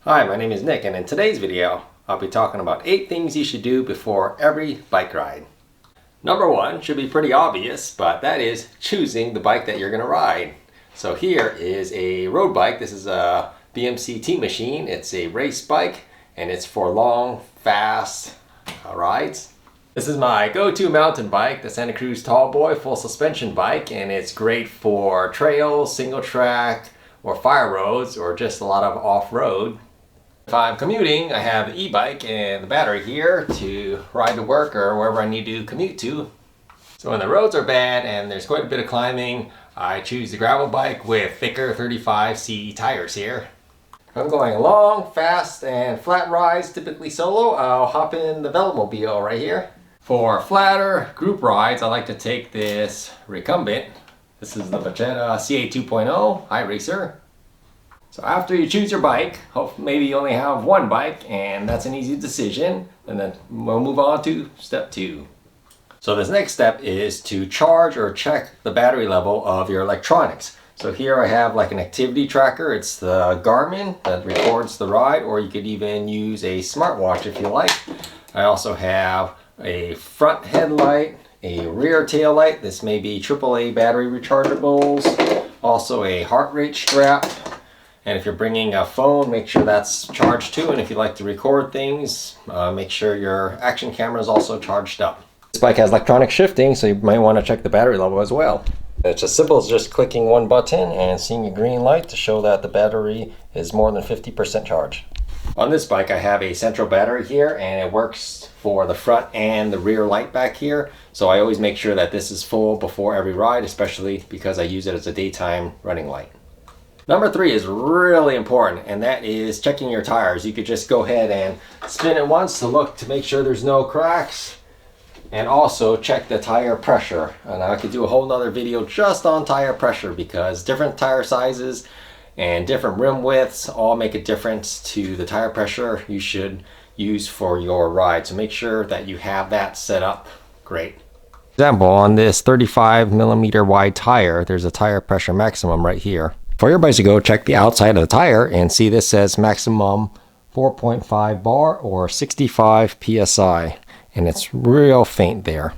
Hi, my name is Nick, and in today's video, I'll be talking about 8 things you should do before every bike ride. Number 1 should be pretty obvious, but that is choosing the bike that you're going to ride. So here is a road bike. This is a BMC Team Machine. It's a race bike, and it's for long, fast rides. This is my go-to mountain bike, the Santa Cruz Tallboy full suspension bike, and it's great for trails, single track, or fire roads, or just a lot of off-road. If I'm commuting, I have the e-bike and the battery here to ride to work or wherever I need to commute to. So when the roads are bad and there's quite a bit of climbing, I choose the gravel bike with thicker 35C tires here. If I'm going long, fast, and flat rides, typically solo, I'll hop in the Velomobile right here. For flatter group rides, I like to take this recumbent. This is the Vegeta CA 2.0 iRacer. So after you choose your bike, maybe you only have one bike, and that's an easy decision, and then we'll move on to step 2. So this next step is to charge or check the battery level of your electronics. So here I have like an activity tracker. It's the Garmin that records the ride, or you could even use a smartwatch if you like. I also have a front headlight, a rear tail light. This may be AAA battery rechargeables, also a heart rate strap. And if you're bringing a phone, make sure that's charged too. And if you like to record things, make sure your action camera is also charged up. This bike has electronic shifting, so you might want to check the battery level as well. It's as simple as just clicking one button and seeing a green light to show that the battery is more than 50% charged. On this bike, I have a central battery here, and it works for the front and the rear light back here. So I always make sure that this is full before every ride, especially because I use it as a daytime running light. Number 3 is really important, and that is checking your tires. You could just go ahead and spin it once to look to make sure there's no cracks, and also check the tire pressure. And I could do a whole nother video just on tire pressure, because different tire sizes and different rim widths all make a difference to the tire pressure you should use for your ride. So make sure that you have that set up great. For example, on this 35mm wide tire, there's a tire pressure maximum right here. For your bicycle, check the outside of the tire and see this says maximum 4.5 bar or 65 psi, and it's real faint there.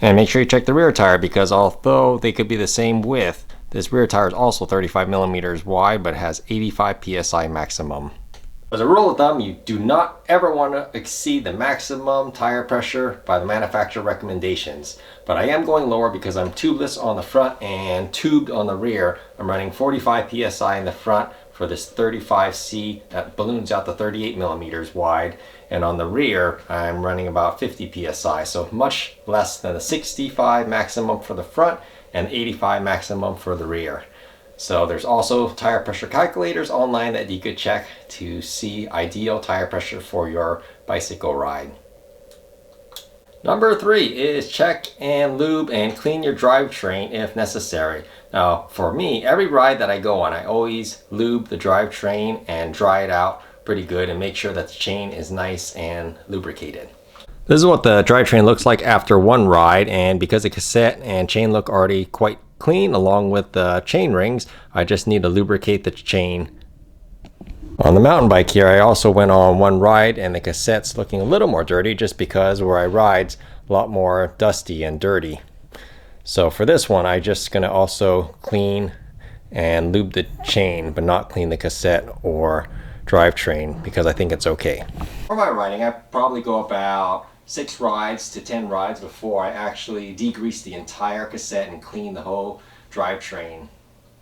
And make sure you check the rear tire, because although they could be the same width, this rear tire is also 35mm wide but has 85 psi maximum. As a rule of thumb, you do not ever want to exceed the maximum tire pressure by the manufacturer recommendations. But I am going lower because I'm tubeless on the front and tubed on the rear. I'm running 45 psi in the front for this 35C that balloons out to 38mm wide. And on the rear, I'm running about 50 psi, so much less than the 65 maximum for the front and 85 maximum for the rear. So there's also tire pressure calculators online that you could check to see ideal tire pressure for your bicycle ride. Number 3 is check and lube and clean your drivetrain if necessary. Now for me, every ride that I go on, I always lube the drivetrain and dry it out pretty good and make sure that the chain is nice and lubricated. This is what the drivetrain looks like after one ride, and because the cassette and chain look already quite clean along with the chain rings, I just need to lubricate the chain. On the mountain bike here, I also went on one ride and the cassette's looking a little more dirty just because where I ride's a lot more dusty and dirty. So for this one, I'm just going to also clean and lube the chain, but not clean the cassette or drivetrain because I think it's okay. For my riding, I probably go about 6 rides to 10 rides before I actually degrease the entire cassette and clean the whole drivetrain.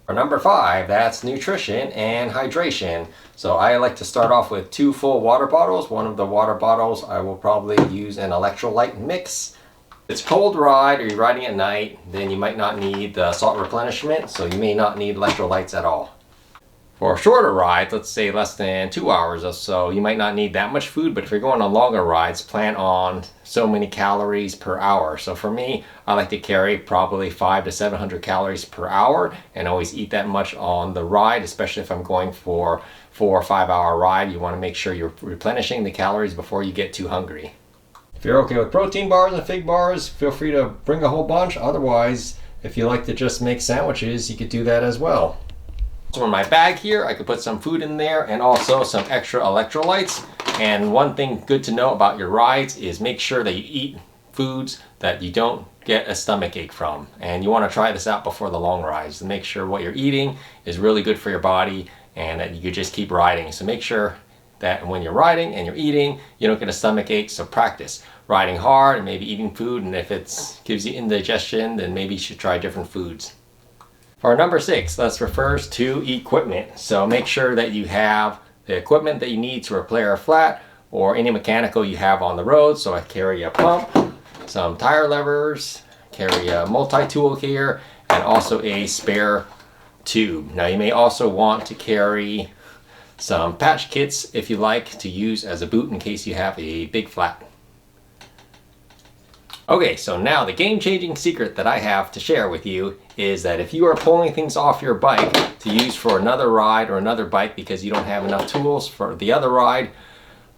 For number 5, that's nutrition and hydration. So I like to start off with 2 full water bottles. One of the water bottles I will probably use an electrolyte mix. If it's cold ride or you're riding at night, then you might not need the salt replenishment, so you may not need electrolytes at all. For shorter rides, let's say less than 2 hours or so, you might not need that much food, but if you're going on longer rides, plan on so many calories per hour. So for me, I like to carry probably 500 to 700 calories per hour and always eat that much on the ride, especially if I'm going for 4 or 5 hour ride. You want to make sure you're replenishing the calories before you get too hungry. If you're okay with protein bars and fig bars, feel free to bring a whole bunch. Otherwise, if you like to just make sandwiches, you could do that as well. So in my bag here, I could put some food in there and also some extra electrolytes. And one thing good to know about your rides is make sure that you eat foods that you don't get a stomach ache from. And you want to try this out before the long rides to make sure what you're eating is really good for your body and that you could just keep riding. So make sure that when you're riding and you're eating, you don't get a stomach ache. So practice riding hard and maybe eating food, and if it gives you indigestion, then maybe you should try different foods. For number 6, this refers to equipment. So make sure that you have the equipment that you need to repair a flat or any mechanical you have on the road. So I carry a pump, some tire levers, carry a multi-tool here, and also a spare tube. Now you may also want to carry some patch kits if you like to use as a boot in case you have a big flat. Okay, so now the game-changing secret that I have to share with you is that if you are pulling things off your bike to use for another ride or another bike because you don't have enough tools for the other ride,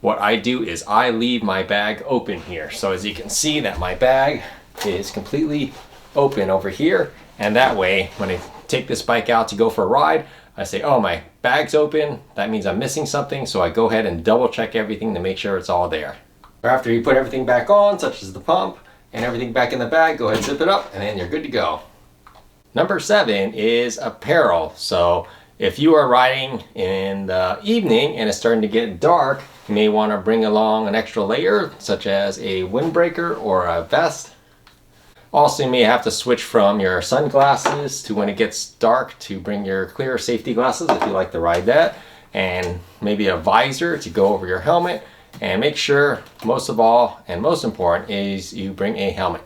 what I do is I leave my bag open here. So as you can see that my bag is completely open over here, and that way when I take this bike out to go for a ride, I say, oh, my bag's open, that means I'm missing something, so I go ahead and double check everything to make sure it's all there. After you put everything back on, such as the pump, and everything back in the bag, go ahead and zip it up and then you're good to go. Number 7 is apparel. So if you are riding in the evening and it's starting to get dark, you may want to bring along an extra layer such as a windbreaker or a vest. Also, you may have to switch from your sunglasses to when it gets dark to bring your clear safety glasses if you like to ride that, and maybe a visor to go over your helmet. And make sure, most of all and most important, is you bring a helmet.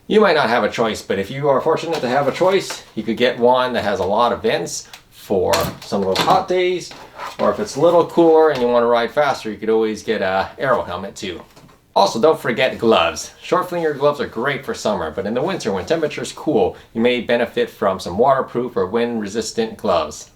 You might not have a choice, but if you are fortunate to have a choice, you could get one that has a lot of vents for some of those hot days, or if it's a little cooler and you want to ride faster, you could always get a aero helmet too. Also, don't forget gloves. Short flinger gloves are great for summer, but in the winter when temperatures cool, you may benefit from some waterproof or wind resistant gloves.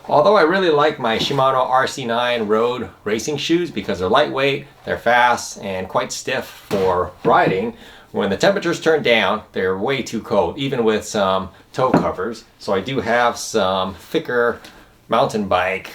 Although I really like my Shimano RC9 road racing shoes because they're lightweight, they're fast, and quite stiff for riding, when the temperatures turn down, they're way too cold, even with some toe covers. So I do have some thicker mountain bike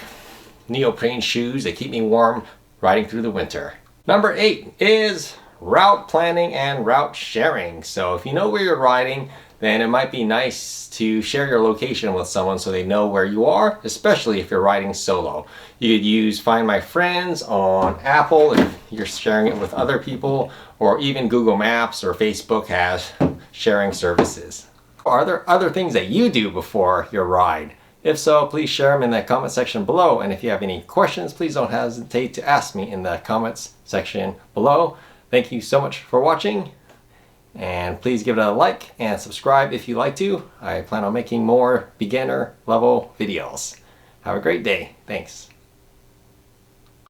neoprene shoes that keep me warm riding through the winter. Number 8 is route planning and route sharing. So if you know where you're riding, then it might be nice to share your location with someone so they know where you are, especially if you're riding solo. You could use Find My Friends on Apple if you're sharing it with other people, or even Google Maps or Facebook has sharing services. Are there other things that you do before your ride? If so, please share them in the comment section below. And if you have any questions, please don't hesitate to ask me in the comments section below. Thank you so much for watching. And please give it a like and subscribe if you like to. I plan on making more beginner level videos. Have a great day. Thanks.